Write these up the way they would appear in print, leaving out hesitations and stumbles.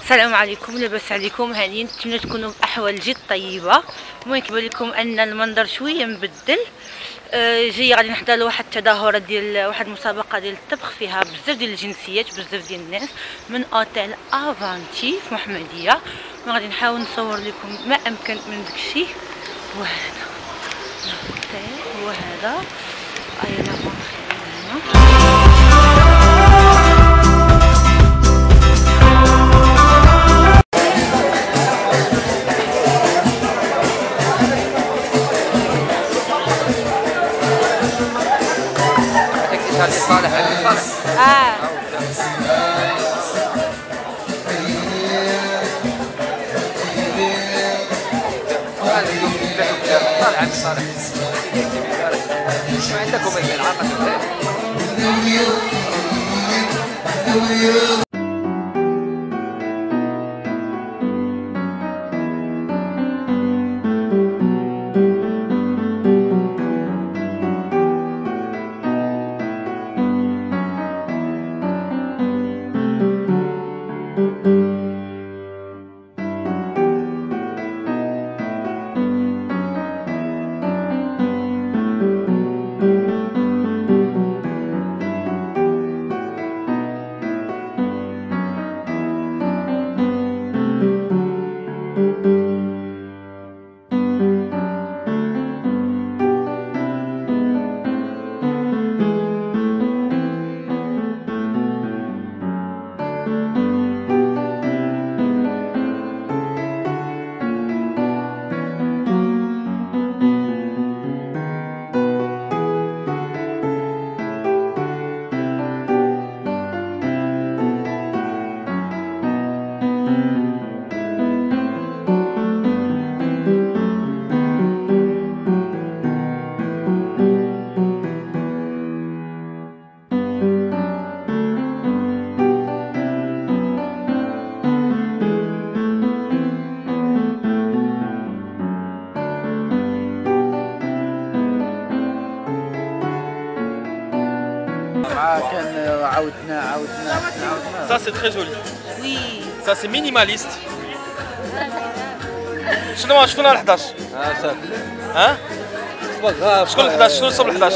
السلام عليكم، لاباس عليكم؟ هانيين، نتمنى تكونوا باحوال جد طيبه. المهم كيبان لكم ان المنظر شويه مبدل. جاي غادي نحضر لواحد التظاهره ديال واحد المسابقه ديال الطبخ فيها بزاف ديال الجنسيات، بزاف ديال الناس من اوتيل افانتي في محمديه. غادي نحاول نصور لكم ما امكن من داكشي. وهذا الاوتيل، وهذا ايلا هنا. صالح صالح ما عندكم العلاقة. كان عاودنا Ça c'est très joli. Oui. Ça c'est minimaliste. شنو 11 صافي ها شكون 11 شنو صوب 11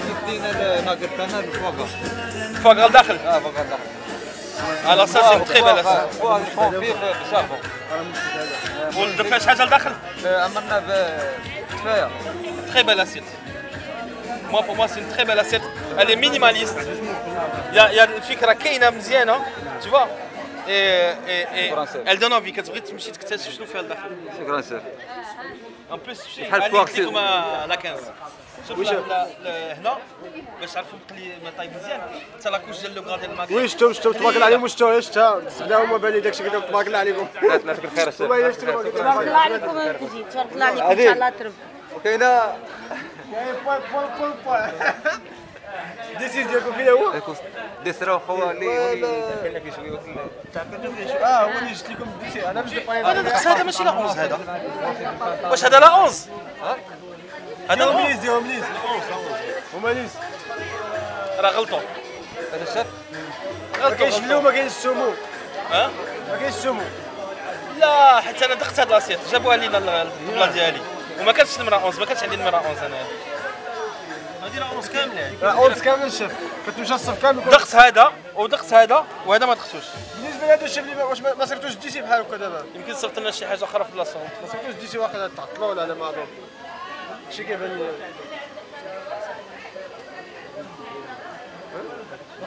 كيف دينا ناقرتنا الفواغا فوق الداخل فواغا داخل alors ça c'est très belle assiette فواغا يكون فيه بالشافو والدفع شحال الداخل عمرنا بكفايه très belle assiette. Moi pour moi c'est une très belle assiette. Elle est minimaliste. Il y a الفكرة كاينة مزيانة tu vois et elle donne envie كتبغي تمشي تكتشف شنو فيها الداخل. شكرا سير. En plus بحال الكواكسي كما لا 15 شوف هنا باش تعرفوا ما طايب مزيان حتى لاكوش ديال لو ديال الماكله. وي شفتو تبارك الله عليهم وشفتو سبناهم وبالي داكشي كذا تبارك الله عليكم. لا تكون خير سير. تبارك الله عليكم الكوزين، تبارك الله عليكم ان شاء الله تربحوا. وكاينه ديسيز ديالكم فين هو؟ ديسرا وخوا اللي كان لك شويه تعقدوا فيه شويه. هو اللي جبت لكم ديسي انا باش نبقى هذا ماشي لا 11 هذا. واش هذا لا 11 هذا ديهم ليز ديهم ليز هما ليز راه غلطوا. هذا الشاف ما كاينش اللو ما كاينش السمو. ها ما كاينش السمو. لا حتى انا دقت هاد لاسيت جابوها لينا البلان ديالي وما كانتش المرا 11 ما كانش عندي المرا 11 انا هادي لا 11 كامله اونس كامل الشيف كتمشى الصف كامل. دقت هذا ودقت هذا وهذا ما دقتوش. بالنسبه لهذا الشيف اللي واش ما صيفطوش ديسي بحال هكا دابا؟ يمكن صيفط لنا شي حاجه اخرى في بلاصتهم. ما صيفطوش ديسي واخا تعطلوا ولا على ما اظن. شي كيبان لي.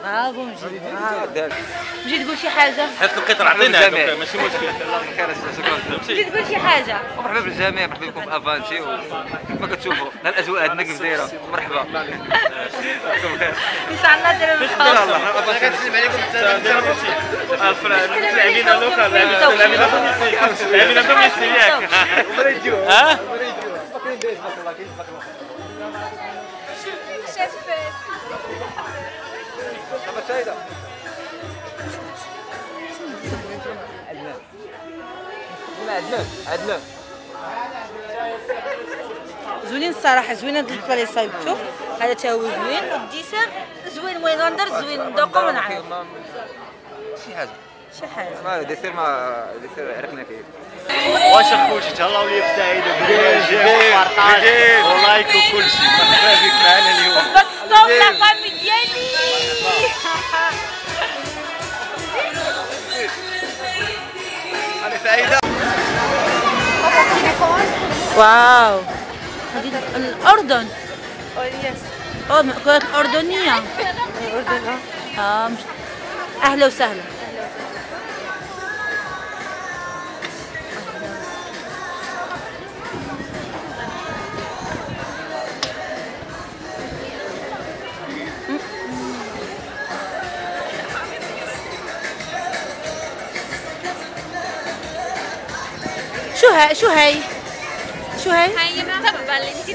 برافو مجيد، برافو. مجيد قول شي حاجه. هات القطر عطينا هذوك ماشي مشكل. خير شكرا. مجيد قول شي حاجه. مرحبا بالجميع، مرحبا بكم افانتي وكيف ما كتشوفوا الاجواء عندنا كيف دايره. مرحبا راكم بخير ان شاء الله تربحوا. الله كنسلم عليكم اللاعبين اللوكال اللاعبين التونسي ياك ها عدنان زوينين الصراحه، زوين هاد البلا اللي صايبتو، هذا تا هو زوين والديسير زوين. المهم غندير زوين ندوقو ونعرف شي حاجه شي حاجه. ما ديسير عرفنا فيه. واش اخوتي تهلاو ليا في سعيد وبالجيم وبارطاج ولايك وكل شيء. مرحبا بك معنا اليوم. بس طوب لا فامي ديالي. انا سعيده. واو هذه الأردن. مأكولات أردنية. الأردن مش... أهلا وسهلا. شو هاي؟ هاي تبل. انت بتعرفي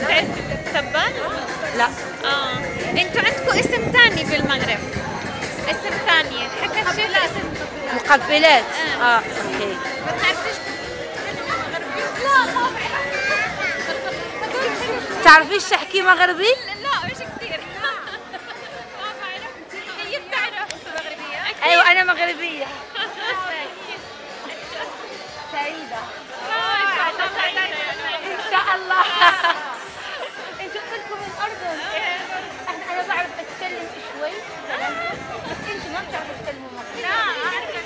تبل؟ لا. انتوا عندكم اسم ثاني بالمغرب. اسم ثاني حكى الشيخ اسم مقبلات. اوكي. ما بتعرفيش؟ لا ما بعرف. تعرفيش تحكي مغربي؟ لا مش كثير. ما بعرف. هي بتعرف مغربية؟ ايوه انا مغربية. سعيدة. ان شاء الله. انتوا كلكم من الاردن. انا بعرف اتكلم شوي بس انتوا ما بتعرفوا تتكلموا مغربي. لا اعرف.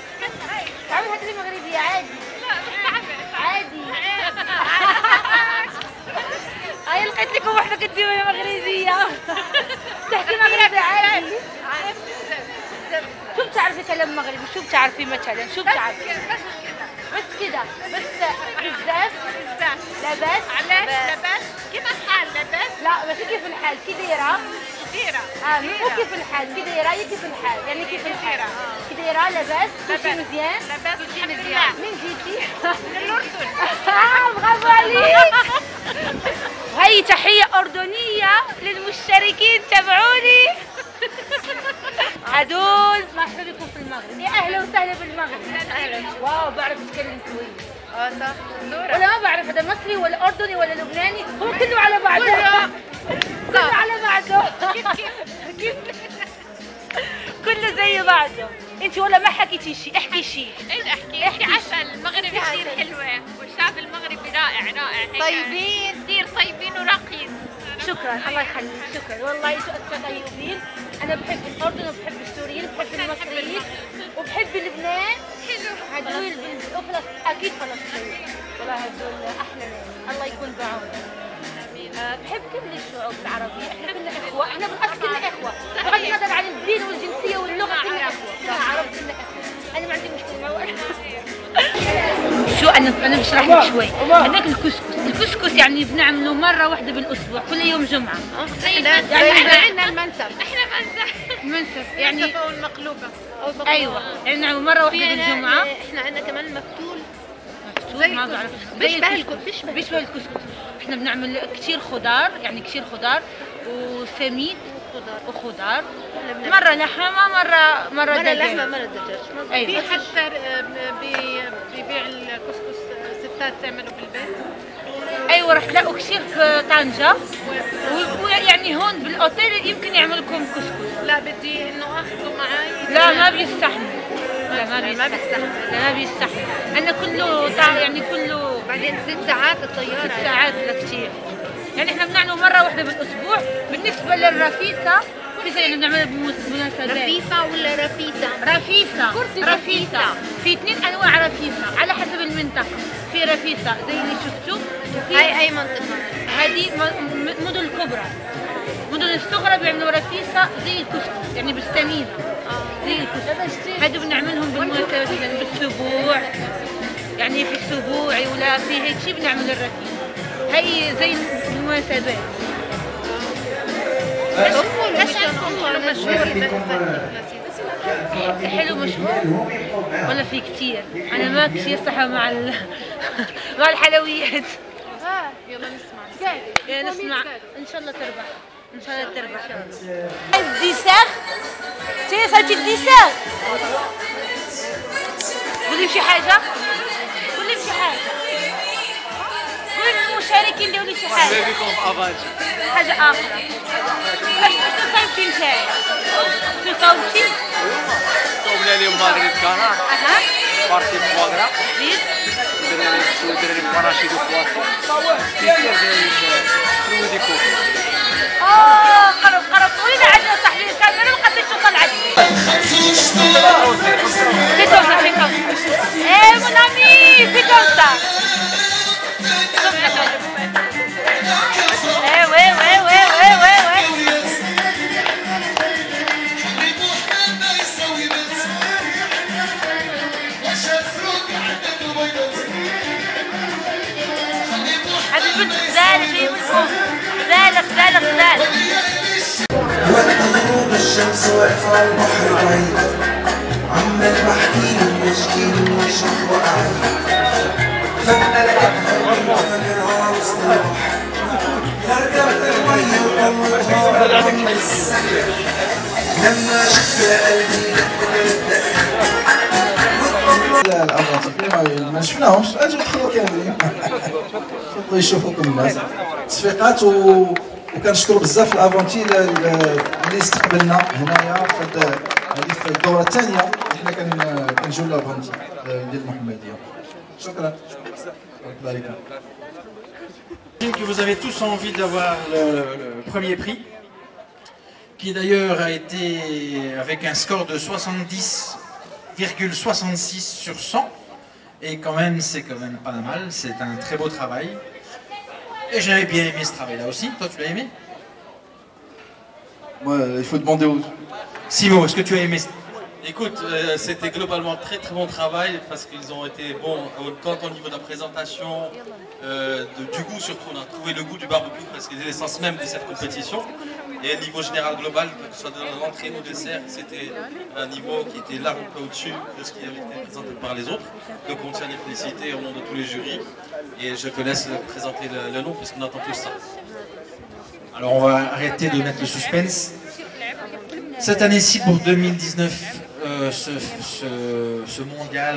تعرفوا تتكلموا مغربي عادي. لا مش بعرف. عادي. هاي لقيت لكم وحده كتبي مغربيه. تحكي مغربي عادي. شو بتعرفي كلام مغربي؟ شو بتعرفي مثلا؟ شو بتعرفي؟ بس كده بزاف لاباس. علاش لاباس؟ كيف الحال لاباس؟ لا بس كيف الحال؟ كي دايره؟ كثيرة. مو كيف الحال، كي دايره هي كيف الحال، يعني كيف الحال؟ كي دايره لاباس؟ كلشي مزيان؟ لاباس الحمد لله. من جيتي؟ من الأردن. برافو عليك. هي تحية أردنية للمشتركين تبعوني. هدول مرحبا بكم في المغرب. يا أهلا وسهلا بالمغرب. أهلا. واو بعرف أتكلم كويس. صح. ولا ما بعرف هذا مصري ولا أردني ولا لبناني، هو كله على بعضه. كله على بعضه. كيف كله زي بعضه. انت ولا ما حكيتي شيء، احكي شيء. ايش احكي عسل. المغرب كثير حلوة والشعب المغربي رائع هيك. طيبين كثير طيبين وراقيين. شكرا الله يخليك. شكرا والله انتوا أكثر طيبين. انا بحب الاردن وبحب السوريين وبحب المصريين وبحب لبنان. حلو. هدول اكيد فلسطين. والله هدول احلى ناس. الله يكون بعونهم. بحب كل الشعوب العربية. احنا كلنا اخوة. احنا بالاصل كلنا اخوة. بغض النظر عن الدين والجنسية واللغة كلنا اخوة. كلنا عرب كلنا اخوة. انا ما عندي مشكلة معه. شو انا بشرح لك شوي. هذاك الكسكس يعني بنعمله مرة واحدة بالاسبوع كل يوم جمعة. يعني احنا عندنا المنسف. منسف يعني المنسف او المقلوبة او البقلاوة. ايوه يعني نعمل مرة واحدة بالجمعة. احنا عندنا كمان مفتول. ما بعرف. بيشبه الكسكس. احنا بنعمل كثير خضار، يعني كثير خضار وسميد وخضار. مرة لحمة مرة دجاج. لحمة مرة دجاج. أيوة. في حتى بيبيع الكسكس ستات تعمله بالبيت. ايوه رح تلاقوا كثير في طنجة ويعني هون بالاوتيل يمكن يعمل لكم كسكس. لا بدي انه اخذه معي. لا ما بيستحمل. ما بيستحمل. انا كله يعني كله بعدين 6 ساعات الطيارة. 6 ساعات لكثير. يعني احنا بنعمله مرة واحدة بالاسبوع. بالنسبة للرفيسة في زي بنعملها بمناسبات. رفيفة ولا رفيسة؟ رفيسة. في 2 انواع رفيسة على حسب المنطقة. في رفيسة زي اللي شفتوا. هاي اي منطقة؟ هذه مدن الكبرى. مدن الصغرى بيعملوا رفيسة زي الكسكس يعني بالسمينة. زي الكسكس. هادو بنعملهم بالمناسبات يعني بالسبوع. يعني في السبوع ولا في هيك شيء بنعمل الرفيسة. هي زي المناسبات. حلو مشهور ولا في كتير؟ انا ما كتير صحة مع مع الحلويات. يلا نسمع. نسمع ان شاء الله تربح. ان شاء الله تربح. الديسير تي صاحبتي الديسير. قولي شي حاجة. قولي للمشاركين ديروا لي شي حاجة. مرحبا بكم في افانتي. حاجة أخرى. شنو صوتي نتايا؟ شنو صوتي؟ صوبنا لهم مدريد كانار. أها. بارتي فواغرا. زيد. دراري باراشيد وفواصل. كيفير فلويدي كوك. قرب وين عندنا صاحبي الكاميرا ما قدرتش توصل عندي. في كوسا. إيه مون أمي في كوسا. إيه وي. هذه البنت غزالة جاية من الأم. غزالة. وقت غروب الشمس واقفة على البحر بعيد، عمال بحكيله واشكيله واشرح وأعيد، فجأة لقيتها فاكرها وسط البحر، هركب في المية وطلعها من السحر، لما شفت قلبي ما شفناهمش، اجوا دخلوا كاملين يدخلوا يشوفوكم الناس تصفيقات وكنشكروا بزاف الافونتي اللي استقبلنا هنايا في الدوره الثانيه حنا كنجيو لافونتي ديال المحمديه. شكرا بارك الله فيكم. Que vous avez tous envie d'avoir le premier prix, qui d'ailleurs a été avec un score de 70,66 sur 100, et quand même c'est quand même pas mal, c'est un très beau travail. Et j'avais bien aimé ce travail-là aussi. Toi, tu l'as aimé? Moi, il faut demander aux... Simo, est-ce que tu as aimé? Écoute, c'était globalement très bon travail parce qu'ils ont été bons tant au niveau de la présentation, du goût surtout. On a trouvé le goût du barbecue parce que c'est l'essence même de cette compétition. Et au niveau général global, que ce soit de l'entrée ou dessert, c'était un niveau qui était là un peu au-dessus de ce qui avait été présenté par les autres. Donc on tient à les féliciter au nom de tous les jurys. Et je te laisse présenter le nom puisqu'on entend tout ça. Alors on va arrêter de mettre le suspense. Cette année-ci pour 2019, ce mondial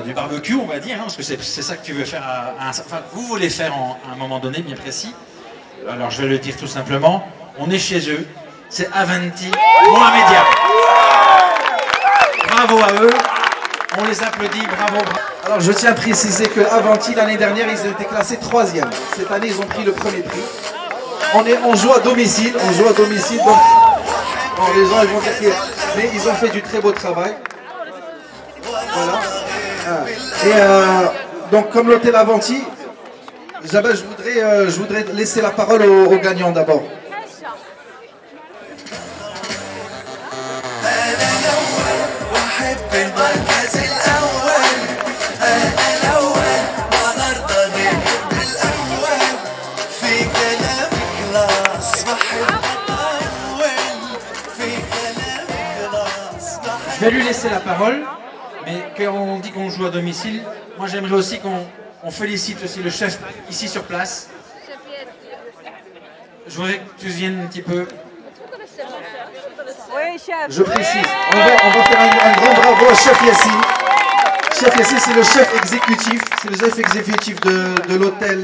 du barbecue, on va dire, hein, parce que c'est ça que tu veux faire, enfin vous voulez faire à un moment donné bien précis. Alors je vais le dire tout simplement, on est chez eux, c'est Avanti Mohamedia. Bravo à eux, on les applaudit, bravo. Alors je tiens à préciser que Avanti l'année dernière ils ont été classés 3e. Cette année ils ont pris le premier prix. On joue à domicile, donc bon, les gens ils vont dire que... Mais ils ont fait du très beau travail. Voilà. Et donc comme l'hôtel Avanti, je voudrais laisser la parole aux gagnants d'abord. Je vais lui laisser la parole, mais quand on dit qu'on joue à domicile, moi j'aimerais aussi qu'on félicite aussi le chef ici sur place. Je voudrais que tu viennes un petit peu. Je précise, on va faire un grand bravo au chef Yassine. Chef Yassine, c'est le chef exécutif, de l'hôtel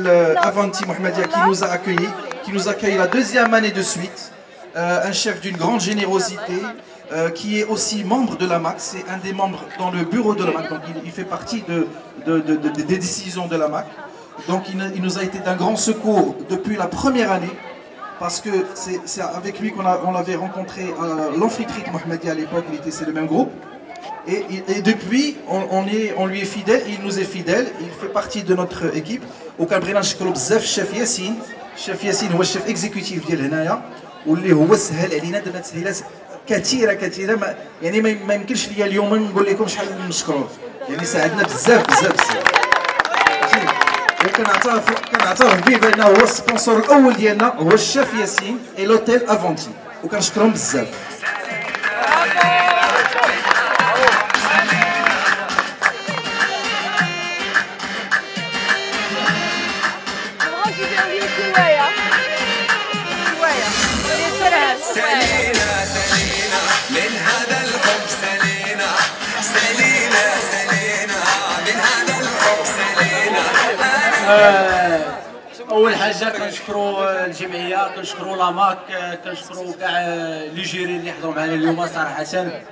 Avanti Mohamedia qui nous a accueillis, qui nous accueille la 2e année de suite. Un chef d'une grande générosité, qui est aussi membre de la MAC, c'est un des membres dans le bureau de la MAC, donc il fait partie des décisions de la MAC. Donc il nous a été d'un grand secours depuis la première année, parce que c'est avec lui qu'on l'avait rencontré à l'Amphitrite Mohamedia à l'époque, c'est le même groupe. Et depuis, on lui est fidèle, il nous est fidèle, il fait partie de notre équipe. وكنبغينا نشكروا بزاف الشيف ياسين. الشيف ياسين هو الشيف اكزيكوتيف ديال هنايا، واللي هو سهل علينا درنا تسهيلات كثيره يعني ما يمكنش ليا اليوم نقول لكم شحال نشكروه، يعني ساعدنا بزاف. وكنعترف به بانه هو السبونسور الاول ديالنا هو الشيف ياسين اي لوتيل افونتي، وكنشكرهم بزاف. اول حاجه كنشكروا الجمعيه، كنشكروا لاماك، كنشكروا كاع لي جيري اللي حضروا معنا اليوم. صراحه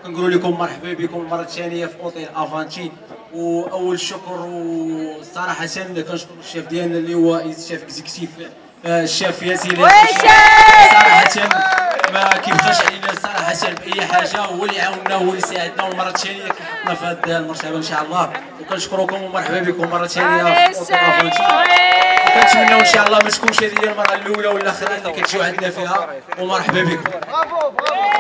كنقول لكم مرحبا بكم مره ثانيه في اوتيل افانتي. واول شكر وصراحه كنشكر الشيف ديالنا اللي هو الشيف اكزيكتيف الشيف ياسين. صراحه ما كيبقاش علينا صراحه باي حاجه، هو اللي عاوننا هو اللي ساعدنا، ومره ثانيه كيحطنا في هذه المرتبه ان شاء الله. وكنشكركم ومرحبا بكم مره ثانيه في اوتيل افانتي. وكنتمناو ان شاء الله ما تكونش هذه هي المره الاولى ولا الاخيره اللي كتجيو عندنا فيها، ومرحبا بكم. برافو برافو.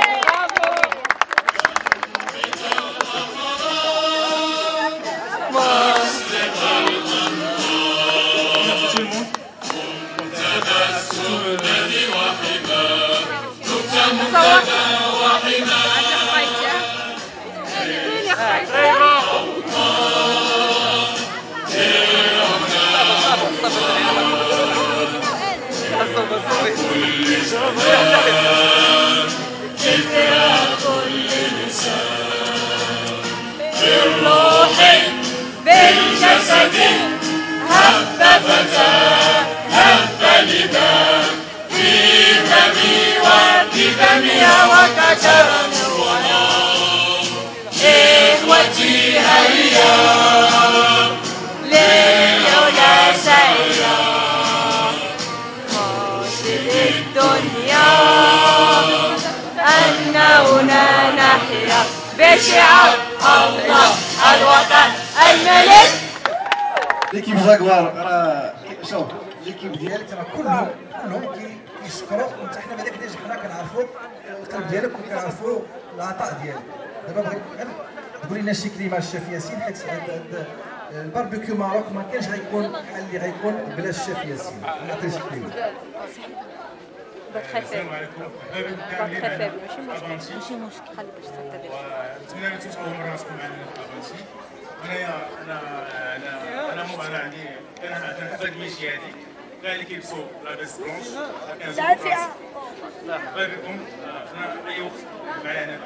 بالروح بالجسد هب فتى هب نداء في فمي وفي فمي وكتم إخوتي هيا للعلا سيا قاصد الدنيا أننا نحيا بشعار الله الوطن الملك. ليكيب جاكوار راه شوف ليكيب ديالك راه كلهم كيشكروا، وانت حنا بعدا حنا كنعرفوا القلب ديالك وكنعرفوا العطاء ديالك. دابا بغيت تقول لنا شي كلمه الشيف ياسين، حيت الباربيكيو ماروك ما كانش غيكون بحال اللي غيكون بلا الشيف ياسين. نعطي شي كلمه. السلام عليكم، مرحبا بكم كاملين ماشي مشكل خلي باش تصدق. نتمنى انكم تكونوا مره راسكم معنا في افانتي. انا عندي كنحضر الميشي هذه كاع اللي كيلبسوا لاباس بلونش مرحبا بكم. اي وقت معنا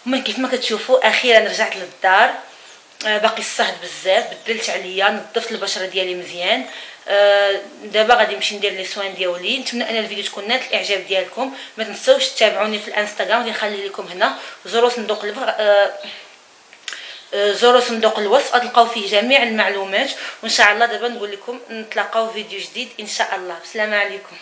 في كيف ما كتشوفوا اخيرا رجعت للدار. باقي الصهد بزاف، بدلت عليا، نظفت البشره ديالي مزيان. دابا غادي نمشي ندير لي سوان ديالي. نتمنى ان الفيديو تكون نال الاعجاب ديالكم. ما تنساوش تتابعوني في الانستغرام، غادي نخلي لكم هنا. زوروا صندوق الوصف غتلقاو فيه جميع المعلومات. وان شاء الله دابا نقول لكم نتلاقاو في فيديو جديد ان شاء الله. السلام عليكم.